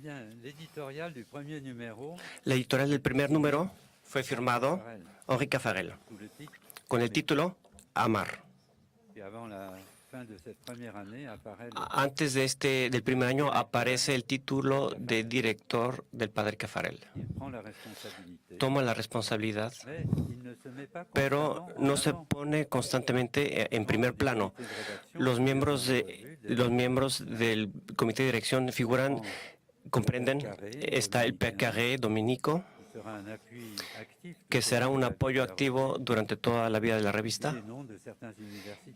La editorial del primer número fue firmado Henri Caffarel con el título Amar. Antes del primer año aparece el título de director del padre Caffarel. Toma la responsabilidad, pero no se pone constantemente en primer plano. Los miembros del comité de dirección comprenden, está el Père Carré dominico, que será un apoyo activo durante toda la vida de la revista,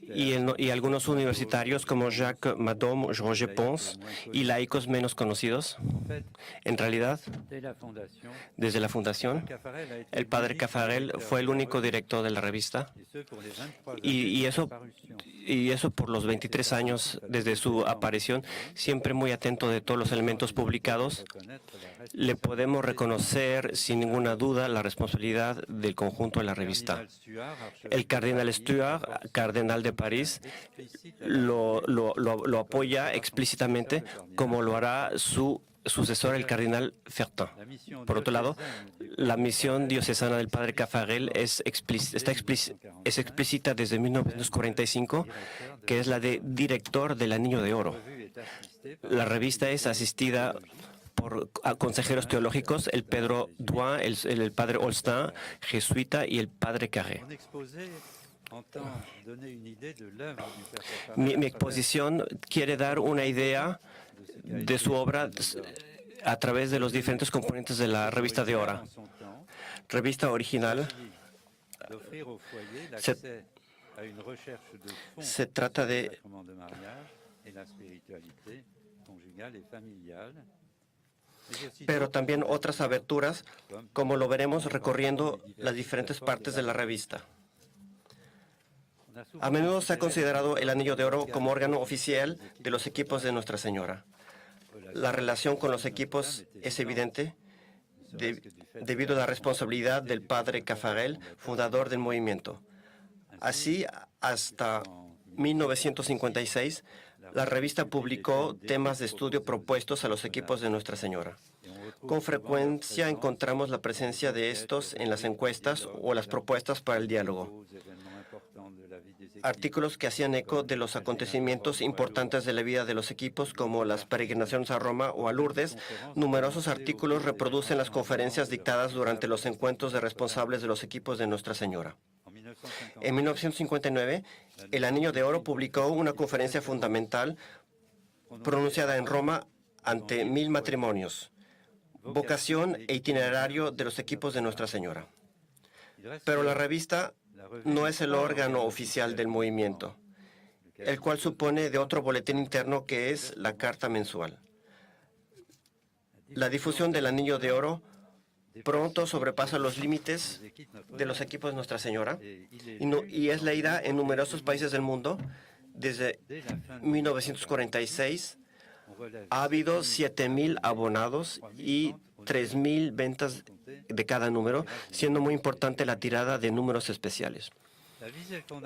y algunos universitarios como Jacques Madom, Roger Pons y laicos menos conocidos. En realidad, desde la fundación, el padre Caffarel fue el único director de la revista, y eso por los 23 años desde su aparición, siempre muy atento de todos los elementos publicados. Le podemos reconocer sin ninguna duda la responsabilidad del conjunto de la revista. El cardenal Stuart, cardenal de París, lo apoya explícitamente, como lo hará su sucesor, el cardenal Fertin. Por otro lado, la misión diocesana del padre Caffarel es explícita desde 1945, que es la de director del Anillo de Oro. La revista es asistida por consejeros teológicos, el Pedro Douin, el padre Holstein, jesuita, y el padre Carré. Mi exposición quiere dar una idea de su obra a través de los diferentes componentes de la revista de Ora. Revista original. Se trata de pero también otras aberturas, como lo veremos recorriendo las diferentes partes de la revista. A menudo se ha considerado el Anillo de Oro como órgano oficial de los equipos de Nuestra Señora. La relación con los equipos es evidente debido a la responsabilidad del padre Caffarel, fundador del movimiento. Así, hasta 1956, la revista publicó temas de estudio propuestos a los equipos de Nuestra Señora. Con frecuencia encontramos la presencia de estos en las encuestas o las propuestas para el diálogo. Artículos que hacían eco de los acontecimientos importantes de la vida de los equipos, como las peregrinaciones a Roma o a Lourdes. Numerosos artículos reproducen las conferencias dictadas durante los encuentros de responsables de los equipos de Nuestra Señora. En 1959, el Anillo de Oro publicó una conferencia fundamental pronunciada en Roma ante 1000 matrimonios, vocación e itinerario de los equipos de Nuestra Señora. Pero la revista no es el órgano oficial del movimiento, el cual supone de otro boletín interno que es la carta mensual. La difusión del Anillo de Oro pronto sobrepasa los límites de los equipos de Nuestra Señora y es leída en numerosos países del mundo. Desde 1946 ha habido 7,000 abonados y 3,000 ventas de cada número, siendo muy importante la tirada de números especiales.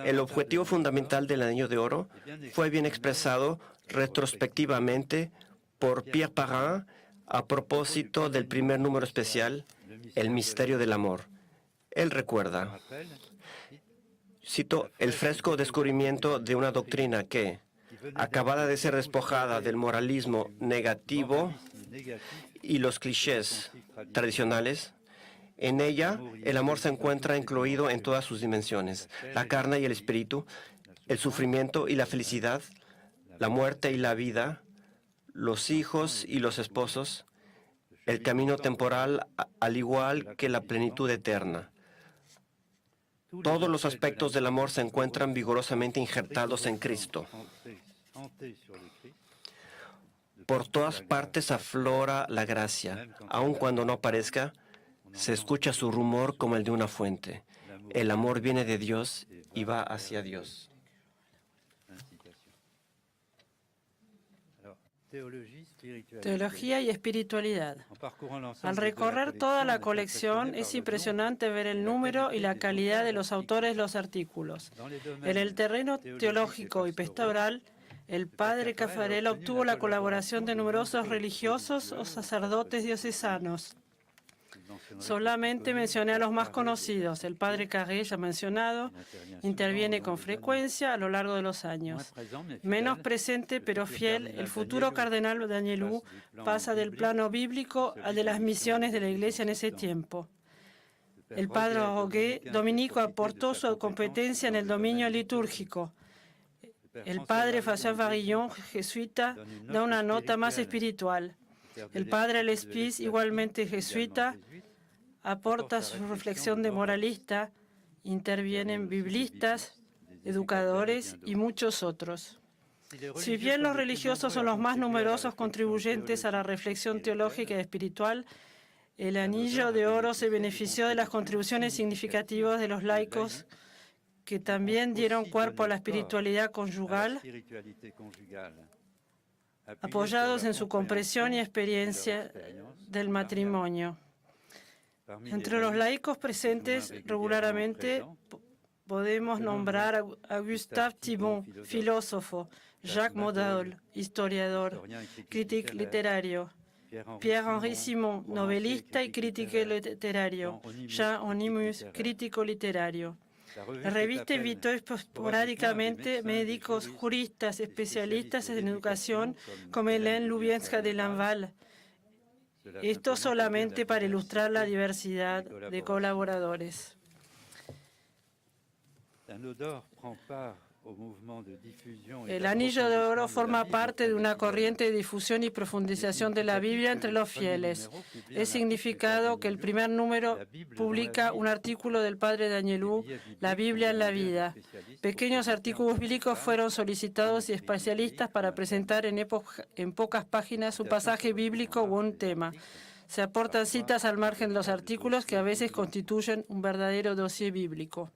El objetivo fundamental del Anillo de Oro fue bien expresado retrospectivamente por Pierre Parrin a propósito del primer número especial, El misterio del amor. Él recuerda, cito, el fresco descubrimiento de una doctrina que, acabada de ser despojada del moralismo negativo y los clichés tradicionales, en ella el amor se encuentra incluido en todas sus dimensiones: la carne y el espíritu, el sufrimiento y la felicidad, la muerte y la vida, los hijos y los esposos, el camino temporal, al igual que la plenitud eterna. Todos los aspectos del amor se encuentran vigorosamente injertados en Cristo. Por todas partes aflora la gracia. Aun cuando no aparezca, se escucha su rumor como el de una fuente. El amor viene de Dios y va hacia Dios. Teología y espiritualidad. Al recorrer toda la colección, es impresionante ver el número y la calidad de los autores de los artículos. En el terreno teológico y pastoral, El padre Caffarel obtuvo la colaboración de numerosos religiosos o sacerdotes diocesanos. Solamente mencioné a los más conocidos. El padre Carré, ya mencionado, interviene con frecuencia a lo largo de los años. Menos presente pero fiel, el futuro cardenal Danielou pasa del plano bíblico al de las misiones de la Iglesia en ese tiempo. El padre Rogué dominico aportó su competencia en el dominio litúrgico. El padre François Varillon, jesuita, da una nota más espiritual. El padre Lespis, igualmente jesuita, aporta su reflexión de moralista. Intervienen biblistas, educadores y muchos otros. Si bien los religiosos son los más numerosos contribuyentes a la reflexión teológica y espiritual, el Anillo de Oro se benefició de las contribuciones significativas de los laicos que también dieron cuerpo a la espiritualidad conyugal, apoyados en su comprensión y experiencia del matrimonio. Entre los laicos presentes regularmente podemos nombrar a Gustave Thibon, filósofo, Jacques Modol, historiador, crítico literario, Pierre-Henri Simon, novelista y crítico literario, Jean Onimus, crítico literario. La revista invitó esporádicamente médicos, juristas, especialistas en educación como Hélène Loubienska de Lanval. Esto solamente para ilustrar la diversidad de colaboradores. El Anillo de Oro forma parte de una corriente de difusión y profundización de la Biblia entre los fieles. Es significado que el primer número publica un artículo del padre Danielou, La Biblia en la vida. Pequeños artículos bíblicos fueron solicitados y especialistas para presentar en pocas páginas un pasaje bíblico o un tema. Se aportan citas al margen de los artículos que a veces constituyen un verdadero dossier bíblico.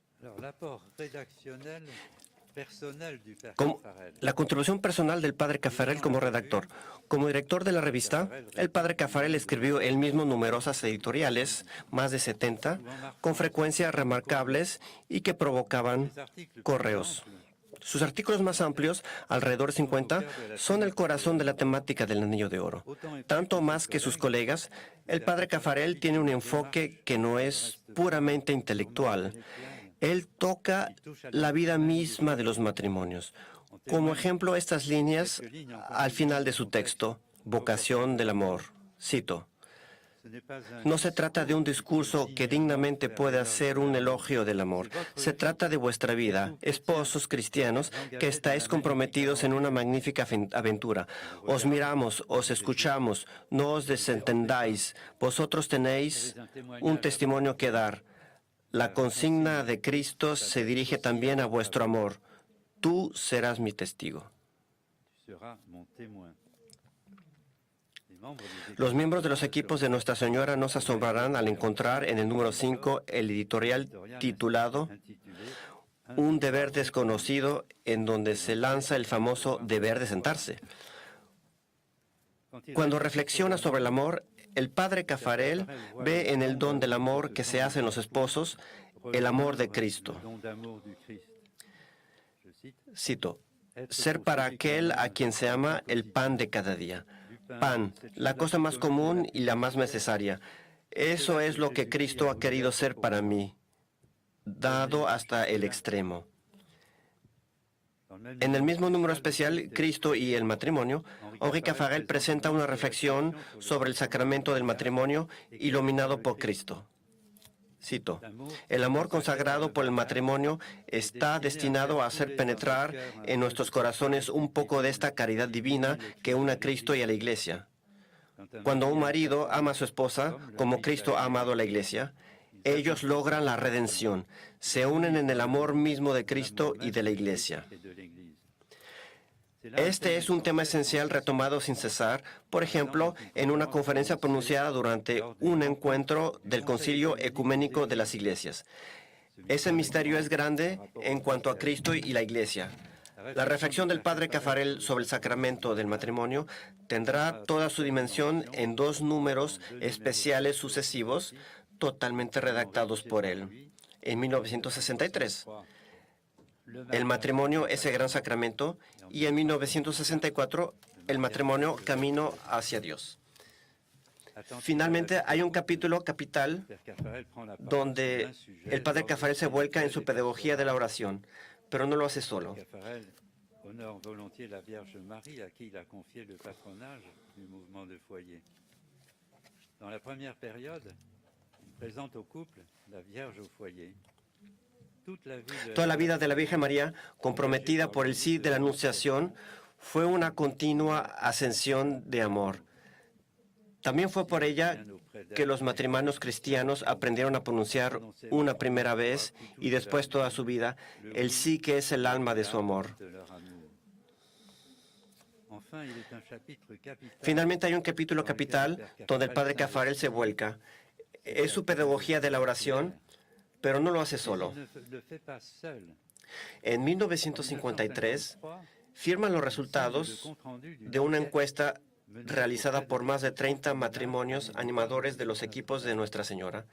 La contribución personal del padre Caffarel como redactor. Como director de la revista, el padre Caffarel escribió él mismo numerosas editoriales, más de 70, con frecuencia remarcables y que provocaban correos. Sus artículos más amplios, alrededor de 50, son el corazón de la temática del Anillo de Oro. Tanto más que sus colegas, el padre Caffarel tiene un enfoque que no es puramente intelectual. Él toca la vida misma de los matrimonios. Como ejemplo, estas líneas al final de su texto, Vocación del amor. Cito: no se trata de un discurso que dignamente pueda ser un elogio del amor. Se trata de vuestra vida, esposos cristianos, que estáis comprometidos en una magnífica aventura. Os miramos, os escuchamos, no os desentendáis. Vosotros tenéis un testimonio que dar. La consigna de Cristo se dirige también a vuestro amor. Tú serás mi testigo. Los miembros de los equipos de Nuestra Señora nos asombrarán al encontrar en el número 5 el editorial titulado Un deber desconocido, en donde se lanza el famoso deber de sentarse. Cuando reflexiona sobre el amor, el padre Caffarel ve en el don del amor que se hace en los esposos el amor de Cristo. Cito: ser para aquel a quien se ama el pan de cada día. Pan, la cosa más común y la más necesaria. Eso es lo que Cristo ha querido ser para mí, dado hasta el extremo. En el mismo número especial, Cristo y el matrimonio, Henri Caffarel presenta una reflexión sobre el sacramento del matrimonio iluminado por Cristo. Cito: el amor consagrado por el matrimonio está destinado a hacer penetrar en nuestros corazones un poco de esta caridad divina que une a Cristo y a la Iglesia. Cuando un marido ama a su esposa, como Cristo ha amado a la Iglesia, ellos logran la redención, se unen en el amor mismo de Cristo y de la Iglesia. Este es un tema esencial retomado sin cesar, por ejemplo, en una conferencia pronunciada durante un encuentro del Concilio Ecuménico de las Iglesias. Ese misterio es grande en cuanto a Cristo y la Iglesia. La reflexión del padre Caffarel sobre el sacramento del matrimonio tendrá toda su dimensión en 2 números especiales sucesivos, totalmente redactados por él, en 1963. el matrimonio es el gran sacramento, y en 1964, el matrimonio camino hacia Dios. Finalmente, hay un capítulo capital donde el padre Caffarel se vuelca en su pedagogía de la oración, pero no lo hace solo. Honore volontiers la Vierge Marie, à qui il a confié le patronage du mouvement de foyer. Dans la première période, il présente au couple la Vierge au foyer. Toda la vida de la Virgen María, comprometida por el sí de la Anunciación, fue una continua ascensión de amor. También fue por ella que los matrimonios cristianos aprendieron a pronunciar una primera vez y después toda su vida el sí que es el alma de su amor. Finalmente hay un capítulo capital donde el padre Caffarel se vuelca. Es su pedagogía de la oración, pero no lo hace solo. En 1953 firman los resultados de una encuesta realizada por más de 30 matrimonios animadores de los equipos de Nuestra Señora.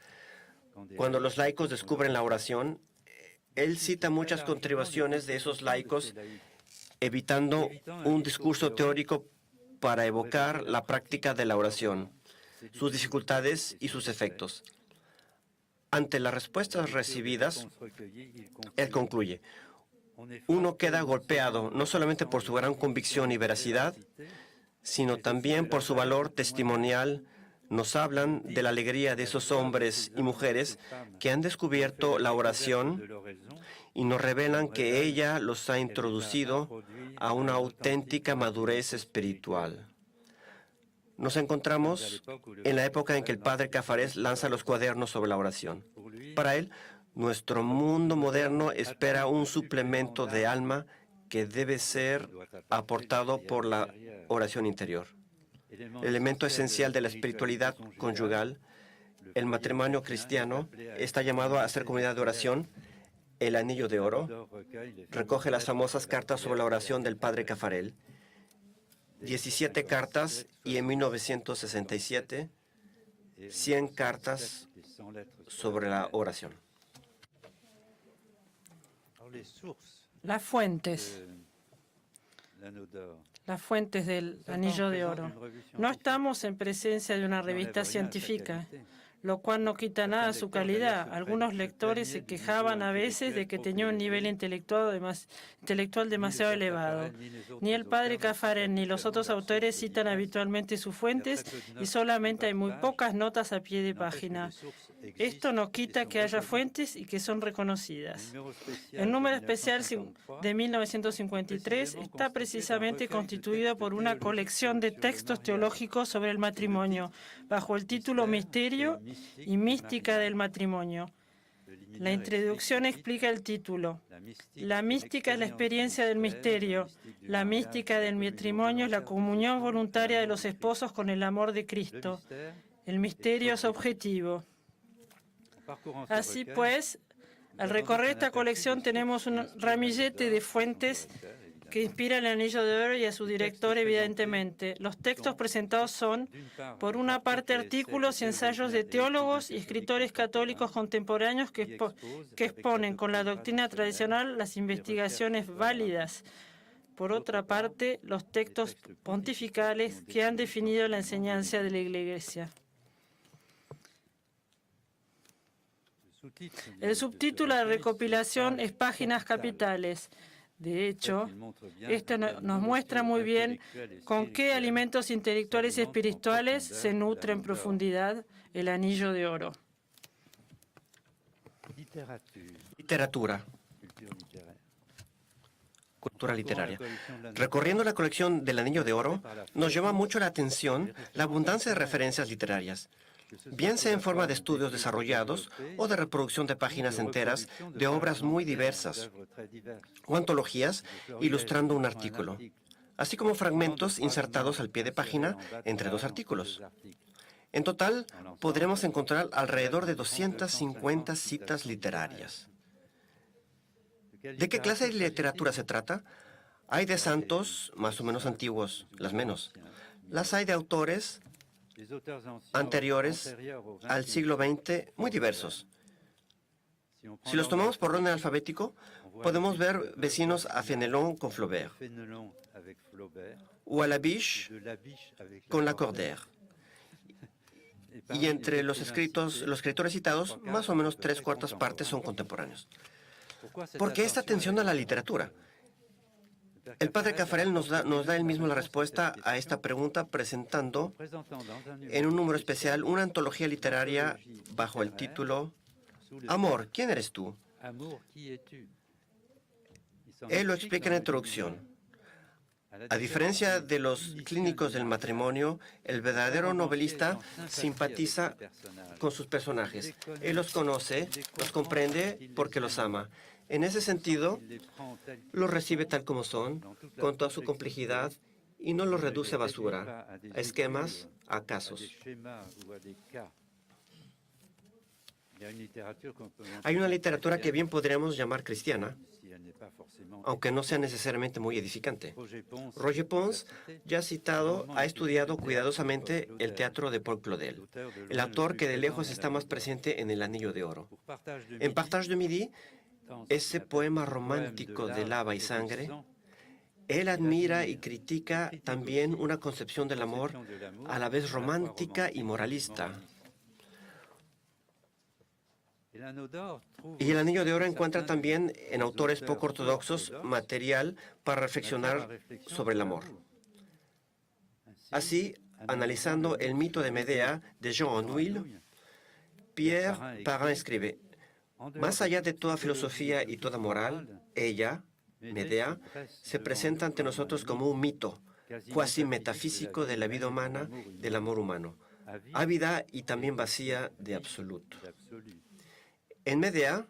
Cuando los laicos descubren la oración, él cita muchas contribuciones de esos laicos, evitando un discurso teórico para evocar la práctica de la oración, sus dificultades y sus efectos. Ante las respuestas recibidas, él concluye: uno queda golpeado no solamente por su gran convicción y veracidad, sino también por su valor testimonial. Nos hablan de la alegría de esos hombres y mujeres que han descubierto la oración y nos revelan que ella los ha introducido a una auténtica madurez espiritual. Nos encontramos en la época en que el padre Caffarel lanza los cuadernos sobre la oración. Para él, nuestro mundo moderno espera un suplemento de alma que debe ser aportado por la oración interior. El elemento esencial de la espiritualidad conyugal, el matrimonio cristiano, está llamado a ser comunidad de oración. El Anillo de Oro recoge las famosas cartas sobre la oración del padre Caffarel, 17 cartas, y en 1967, 100 cartas sobre la oración. Las fuentes del Anillo de Oro. No estamos en presencia de una revista científica, lo cual no quita nada a su calidad. Algunos lectores se quejaban a veces de que tenía un nivel intelectual demasiado elevado. Ni el padre Caffarel ni los otros autores citan habitualmente sus fuentes y solamente hay muy pocas notas a pie de página. Esto no quita que haya fuentes y que son reconocidas. El número especial de 1953 está precisamente constituido por una colección de textos teológicos sobre el matrimonio, bajo el título Misterio y Mística del Matrimonio. La introducción explica el título. La mística es la experiencia del misterio. La mística del matrimonio es la comunión voluntaria de los esposos con el amor de Cristo. El misterio es objetivo. Así pues, al recorrer esta colección tenemos un ramillete de fuentes que inspira el Anillo de Oro y a su director, evidentemente. Los textos presentados son, por una parte, artículos y ensayos de teólogos y escritores católicos contemporáneos que exponen con la doctrina tradicional las investigaciones válidas. Por otra parte, los textos pontificales que han definido la enseñanza de la Iglesia. El subtítulo de la recopilación es Páginas Capitales. De hecho, esto nos muestra muy bien con qué alimentos intelectuales y espirituales se nutre en profundidad el Anillo de Oro. Literatura. Cultura literaria. Recorriendo la colección del Anillo de Oro, nos llama mucho la atención la abundancia de referencias literarias, bien sea en forma de estudios desarrollados o de reproducción de páginas enteras de obras muy diversas, o antologías ilustrando un artículo, así como fragmentos insertados al pie de página entre dos artículos. En total, podremos encontrar alrededor de 250 citas literarias. ¿De qué clase de literatura se trata? Hay de santos más o menos antiguos, las menos. Las hay de autores anteriores al siglo XX, muy diversos. Si los tomamos por orden alfabético, podemos ver vecinos a Fenelon con Flaubert Fénelon avec Flaubert, o a Labiche de Labiche avec con Lacordaire. Lacordaire. Y entre los escritores citados, más o menos 3/4 partes son contemporáneos. ¿Por qué esta atención a la literatura? El padre Caffarel nos da él mismo la respuesta a esta pregunta presentando en un número especial una antología literaria bajo el título Amor, ¿quién eres tú? Amour, qui es-tu? Él lo explica en la introducción. A diferencia de los clínicos del matrimonio, el verdadero novelista simpatiza con sus personajes. Él los conoce, los comprende porque los ama. En ese sentido, los recibe tal como son, con toda su complejidad, y no los reduce a basura, a esquemas, a casos. Hay una literatura que bien podríamos llamar cristiana, aunque no sea necesariamente muy edificante. Roger Pons, ya citado, ha estudiado cuidadosamente el teatro de Paul Claudel, el autor que de lejos está más presente en El Anillo de Oro. En Partage de Midi, ese poema romántico de lava y sangre, él admira y critica también una concepción del amor a la vez romántica y moralista. Y El Anillo de Oro encuentra también en autores poco ortodoxos material para reflexionar sobre el amor. Así, analizando el mito de Medea de Jean Anouilh, Pierre Perrin escribe: más allá de toda filosofía y toda moral, ella, Medea, se presenta ante nosotros como un mito, cuasi metafísico de la vida humana, del amor humano, ávida y también vacía de absoluto. En Medea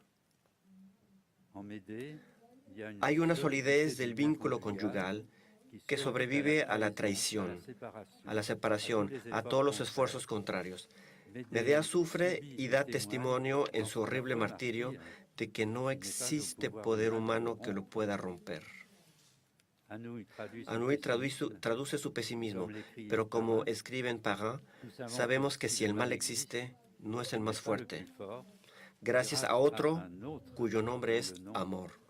hay una solidez del vínculo conyugal que sobrevive a la traición, a la separación, a todos los esfuerzos contrarios. Medea sufre y da testimonio en su horrible martirio de que no existe poder humano que lo pueda romper. Anouilh traduce su pesimismo, pero como escribe en Perrin, sabemos que si el mal existe, no es el más fuerte, gracias a otro cuyo nombre es amor.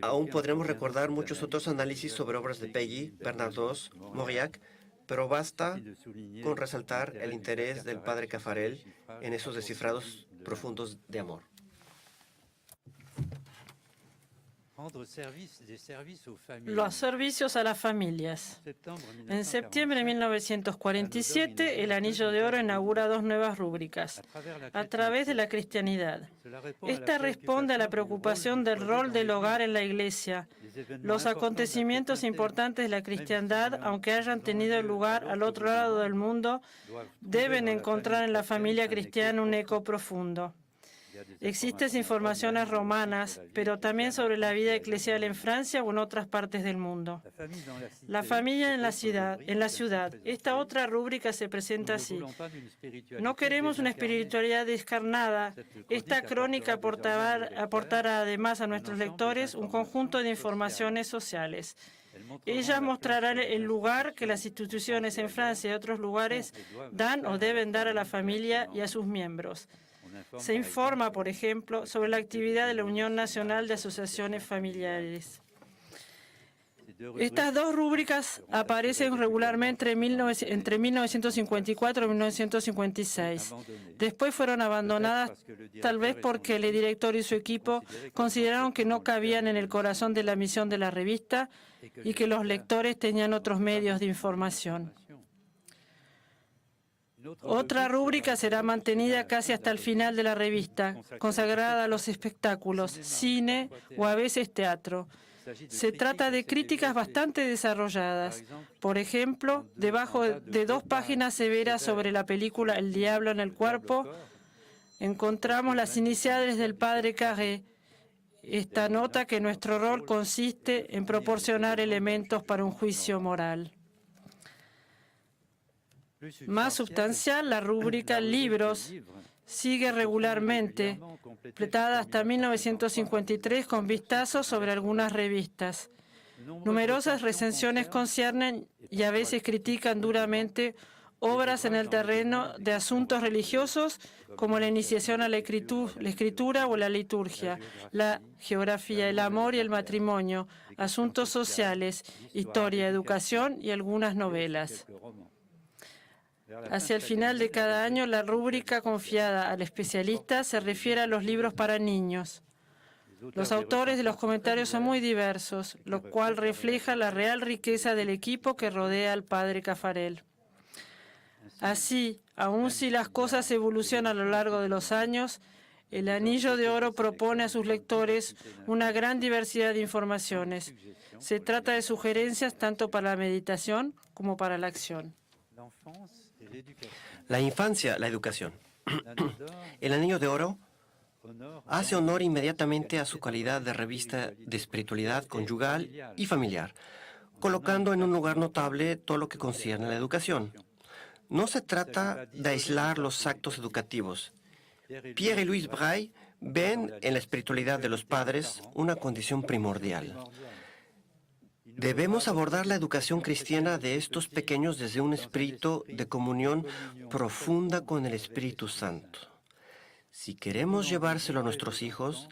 Aún podremos recordar muchos otros análisis sobre obras de Peggy, Bernadotte, Mauriac, pero basta con resaltar el interés del padre Caffarel en esos descifrados profundos de amor. Los servicios a las familias. En septiembre de 1947, El Anillo de Oro inaugura 2 nuevas rúbricas, a través de la cristianidad. Esta responde a la preocupación del rol del hogar en la Iglesia. Los acontecimientos importantes de la cristiandad, aunque hayan tenido lugar al otro lado del mundo, deben encontrar en la familia cristiana un eco profundo. Existen informaciones romanas, pero también sobre la vida eclesial en Francia o en otras partes del mundo. La familia en la ciudad. Esta otra rúbrica se presenta así. No queremos una espiritualidad descarnada. Esta crónica aportará además a nuestros lectores un conjunto de informaciones sociales. Ella mostrará el lugar que las instituciones en Francia y otros lugares dan o deben dar a la familia y a sus miembros. Se informa, por ejemplo, sobre la actividad de la Unión Nacional de Asociaciones Familiares. Estas 2 rúbricas aparecen regularmente entre 1954 y 1956. Después fueron abandonadas, tal vez porque el director y su equipo consideraron que no cabían en el corazón de la misión de la revista y que los lectores tenían otros medios de información. Otra rúbrica será mantenida casi hasta el final de la revista, consagrada a los espectáculos, cine o a veces teatro. Se trata de críticas bastante desarrolladas. Por ejemplo, debajo de 2 páginas severas sobre la película El diablo en el cuerpo, encontramos las iniciales del padre Carré. Esta nota que nuestro rol consiste en proporcionar elementos para un juicio moral. Más sustancial, la rúbrica Libros sigue regularmente, completada hasta 1953 con vistazos sobre algunas revistas. Numerosas recensiones conciernen y a veces critican duramente obras en el terreno de asuntos religiosos como la iniciación a la escritura o la liturgia, la geografía, el amor y el matrimonio, asuntos sociales, historia, educación y algunas novelas. Hacia el final de cada año, la rúbrica confiada al especialista se refiere a los libros para niños. Los autores de los comentarios son muy diversos, lo cual refleja la real riqueza del equipo que rodea al padre Caffarel. Así, aun si las cosas evolucionan a lo largo de los años, el Anillo de Oro propone a sus lectores una gran diversidad de informaciones. Se trata de sugerencias tanto para la meditación como para la acción. La infancia, la educación. El Anillo de Oro hace honor inmediatamente a su calidad de revista de espiritualidad conyugal y familiar, colocando en un lugar notable todo lo que concierne a la educación. No se trata de aislar los actos educativos. Pierre y Louise Braille ven en la espiritualidad de los padres una condición primordial. Debemos abordar la educación cristiana de estos pequeños desde un espíritu de comunión profunda con el Espíritu Santo. Si queremos llevárselo a nuestros hijos,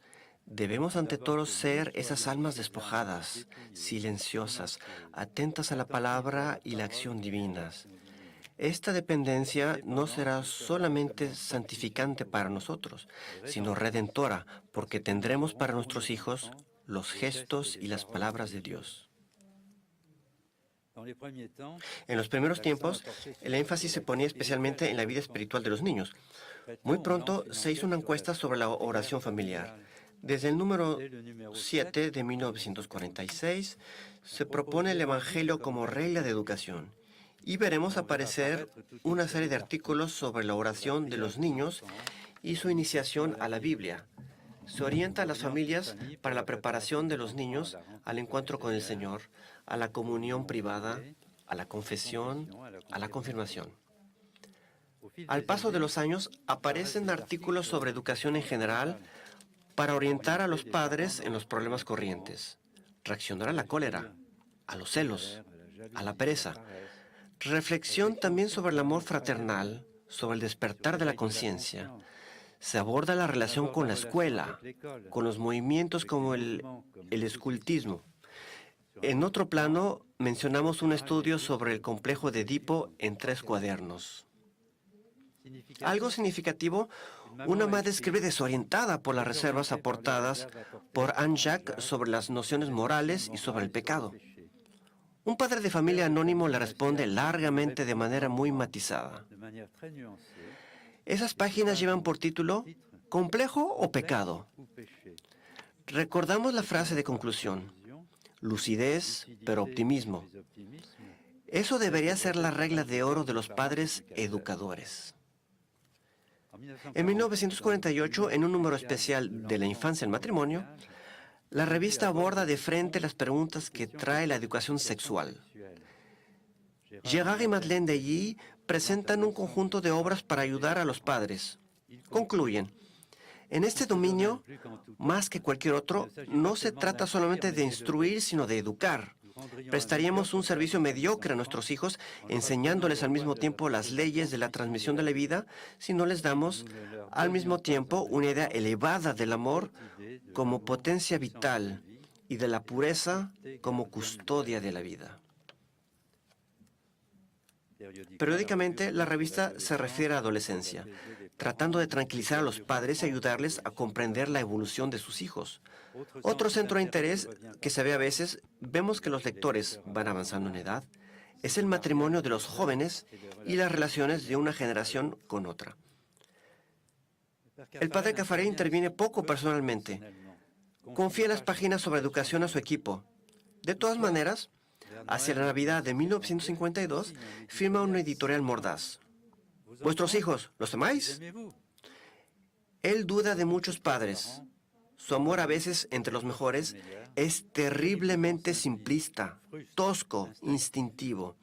debemos ante todo ser esas almas despojadas, silenciosas, atentas a la palabra y la acción divinas. Esta dependencia no será solamente santificante para nosotros, sino redentora, porque tendremos para nuestros hijos los gestos y las palabras de Dios. En los primeros tiempos, el énfasis se ponía especialmente en la vida espiritual de los niños. Muy pronto se hizo una encuesta sobre la oración familiar. Desde el número 7 de 1946 se propone el Evangelio como regla de educación. Y veremos aparecer una serie de artículos sobre la oración de los niños y su iniciación a la Biblia. Se orienta a las familias para la preparación de los niños al encuentro con el Señor, a la comunión privada, a la confesión, a la confirmación. Al paso de los años, aparecen artículos sobre educación en general para orientar a los padres en los problemas corrientes, reaccionar a la cólera, a los celos, a la pereza. Reflexión también sobre el amor fraternal, sobre el despertar de la conciencia. Se aborda la relación con la escuela, con los movimientos como el escultismo. En otro plano, mencionamos un estudio sobre el complejo de Edipo en 3 cuadernos. Algo significativo, una madre escribe desorientada por las reservas aportadas por Anne Jacques sobre las nociones morales y sobre el pecado. Un padre de familia anónimo le responde largamente de manera muy matizada. Esas páginas llevan por título ¿Complejo o pecado? Recordamos la frase de conclusión. Lucidez, pero optimismo. Eso debería ser la regla de oro de los padres educadores. En 1948, en un número especial de la infancia y el matrimonio, la revista aborda de frente las preguntas que trae la educación sexual. Gérard y Madeleine Deilly presentan un conjunto de obras para ayudar a los padres. Concluyen, en este dominio, más que cualquier otro, no se trata solamente de instruir, sino de educar. Prestaríamos un servicio mediocre a nuestros hijos, enseñándoles al mismo tiempo las leyes de la transmisión de la vida, si no les damos al mismo tiempo una idea elevada del amor como potencia vital y de la pureza como custodia de la vida. Periódicamente, la revista se refiere a adolescencia, tratando de tranquilizar a los padres y ayudarles a comprender la evolución de sus hijos. Otro centro de interés que se ve a veces, vemos que los lectores van avanzando en edad, es el matrimonio de los jóvenes y las relaciones de una generación con otra. El padre Caffarel interviene poco personalmente. Confía las páginas sobre educación a su equipo. De todas maneras, hacia la Navidad de 1952, firma una editorial mordaz. ¿Vuestros hijos los amáis? Él duda de muchos padres. Su amor a veces entre los mejores es terriblemente simplista, tosco, instintivo.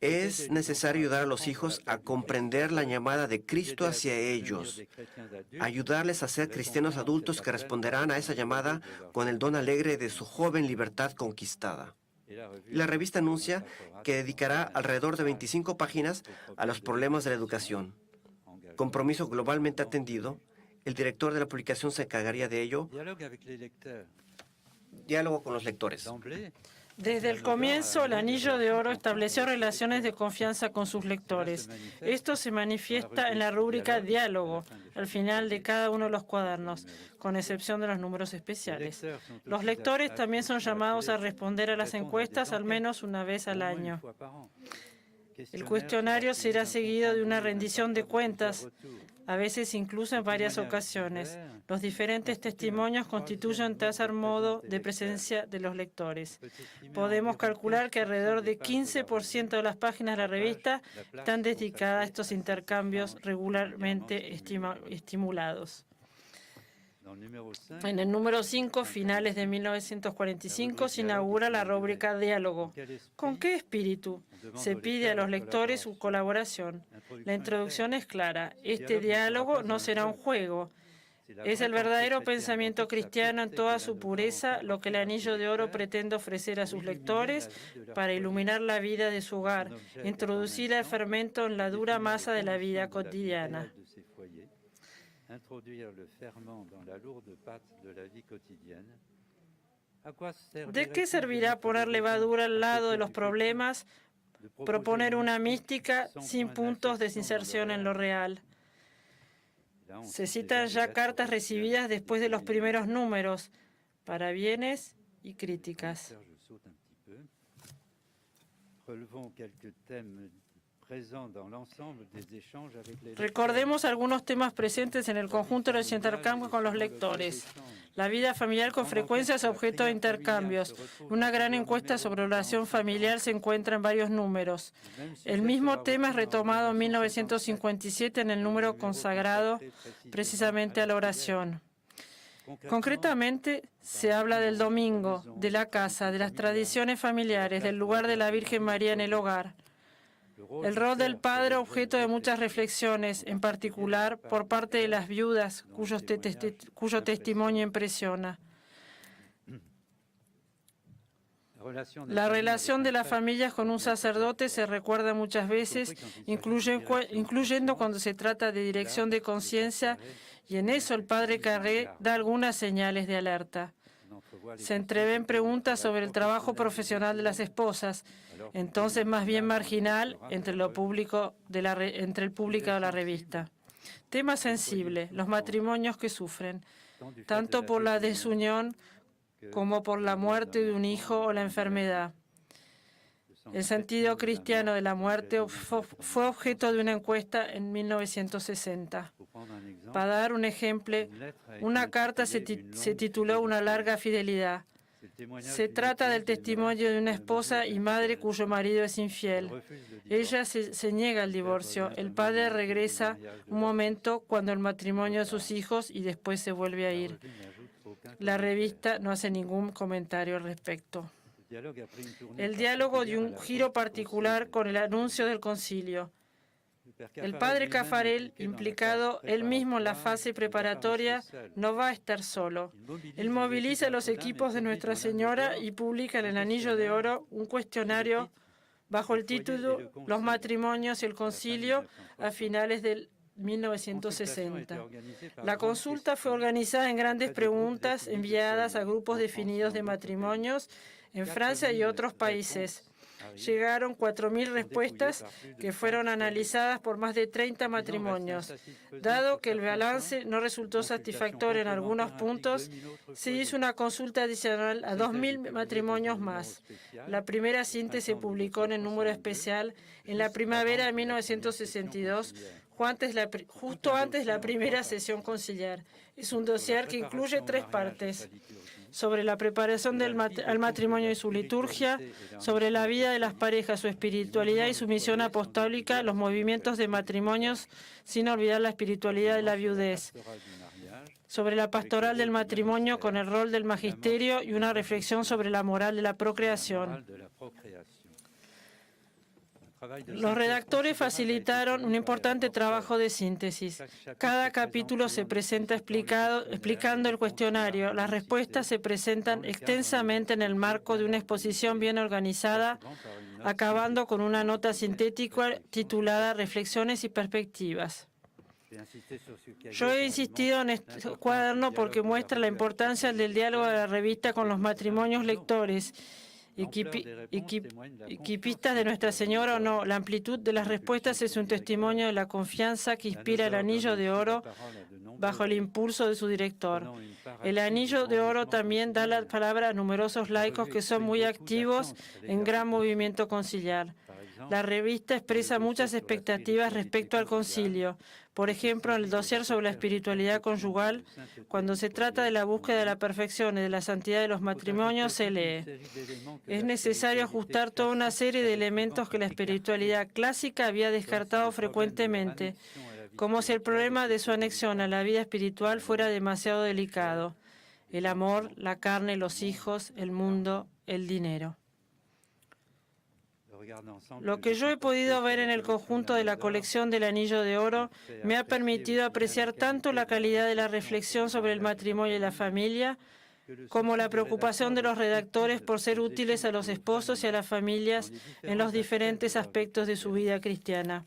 Es necesario ayudar a los hijos a comprender la llamada de Cristo hacia ellos, ayudarles a ser cristianos adultos que responderán a esa llamada con el don alegre de su joven libertad conquistada. La revista anuncia que dedicará alrededor de 25 páginas a los problemas de la educación. Compromiso globalmente atendido. El director de la publicación se encargaría de ello. Diálogo con los lectores. Desde el comienzo, el Anillo de Oro estableció relaciones de confianza con sus lectores. Esto se manifiesta en la rúbrica Diálogo, al final de cada uno de los cuadernos, con excepción de los números especiales. Los lectores también son llamados a responder a las encuestas al menos una vez al año. El cuestionario será seguido de una rendición de cuentas, a veces incluso en varias ocasiones. Los diferentes testimonios constituyen un tercer modo de presencia de los lectores. Podemos calcular que alrededor de 15% de las páginas de la revista están dedicadas a estos intercambios regularmente estimulados. En el número 5, finales de 1945, se inaugura la rúbrica Diálogo. ¿Con qué espíritu? Se pide a los lectores su colaboración. La introducción es clara. Este diálogo no será un juego. Es el verdadero pensamiento cristiano en toda su pureza lo que el Anillo de Oro pretende ofrecer a sus lectores para iluminar la vida de su hogar, introducir el fermento en la dura masa de la vida cotidiana. ¿De qué servirá poner levadura al lado de los problemas, proponer una mística sin puntos de inserción en lo real? Se citan ya cartas recibidas después de los primeros números, para bienes y críticas. Recordemos algunos temas presentes en el conjunto de los intercambios con los lectores. La vida familiar con frecuencia es objeto de intercambios. Una gran encuesta sobre oración familiar se encuentra en varios números. El mismo tema es retomado en 1957 en el número consagrado precisamente a la oración. Concretamente, se habla del domingo, de la casa, de las tradiciones familiares, del lugar de la Virgen María en el hogar. El rol del padre, objeto de muchas reflexiones, en particular por parte de las viudas, cuyo testimonio impresiona. La relación de las familias con un sacerdote se recuerda muchas veces, incluyendo cuando se trata de dirección de conciencia, y en eso el padre Carré da algunas señales de alerta. Se entreven preguntas sobre el trabajo profesional de las esposas, entonces más bien marginal entre el público de la revista. Tema sensible, los matrimonios que sufren, tanto por la desunión como por la muerte de un hijo o la enfermedad. El sentido cristiano de la muerte fue objeto de una encuesta en 1960. Para dar un ejemplo, una carta se tituló Una larga fidelidad. Se trata del testimonio de una esposa y madre cuyo marido es infiel. Ella se niega al divorcio. El padre regresa un momento cuando el matrimonio de sus hijos y después se vuelve a ir. La revista no hace ningún comentario al respecto. El diálogo dio un giro particular con el anuncio del concilio. El padre Caffarel, implicado él mismo en la fase preparatoria, no va a estar solo. Él moviliza los equipos de Nuestra Señora y publica en el Anillo de Oro un cuestionario bajo el título Los matrimonios y el concilio a finales del 1960. La consulta fue organizada en grandes preguntas enviadas a grupos definidos de matrimonios en Francia y otros países. Llegaron 4.000 respuestas que fueron analizadas por más de 30 matrimonios. Dado que el balance no resultó satisfactorio en algunos puntos, se hizo una consulta adicional a 2.000 matrimonios más. La primera síntesis se publicó en el número especial en la primavera de 1962, justo antes de la primera sesión conciliar. Es un dossier que incluye 3 partes: sobre la preparación al matrimonio y su liturgia, sobre la vida de las parejas, su espiritualidad y su misión apostólica, los movimientos de matrimonios, sin olvidar la espiritualidad de la viudez, sobre la pastoral del matrimonio con el rol del magisterio y una reflexión sobre la moral de la procreación. Los redactores facilitaron un importante trabajo de síntesis. Cada capítulo se presenta explicando el cuestionario. Las respuestas se presentan extensamente en el marco de una exposición bien organizada, acabando con una nota sintética titulada Reflexiones y perspectivas. Yo he insistido en este cuaderno porque muestra la importancia del diálogo de la revista con los matrimonios lectores, equipistas de Nuestra Señora o no. La amplitud de las respuestas es un testimonio de la confianza que inspira el Anillo de Oro bajo el impulso de su director. El Anillo de Oro también da la palabra a numerosos laicos que son muy activos en gran movimiento conciliar. La revista expresa muchas expectativas respecto al concilio. Por ejemplo, en el dossier sobre la espiritualidad conyugal, cuando se trata de la búsqueda de la perfección y de la santidad de los matrimonios, se lee: es necesario ajustar toda una serie de elementos que la espiritualidad clásica había descartado frecuentemente, como si el problema de su anexión a la vida espiritual fuera demasiado delicado: el amor, la carne, los hijos, el mundo, el dinero. Lo que yo he podido ver en el conjunto de la colección del Anillo de Oro me ha permitido apreciar tanto la calidad de la reflexión sobre el matrimonio y la familia, como la preocupación de los redactores por ser útiles a los esposos y a las familias en los diferentes aspectos de su vida cristiana.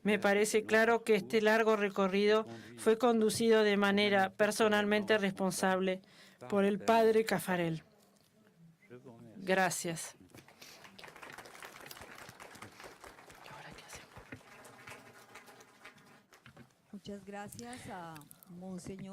Me parece claro que este largo recorrido fue conducido de manera personalmente responsable por el padre Caffarel. Gracias. Muchas gracias a Monseñor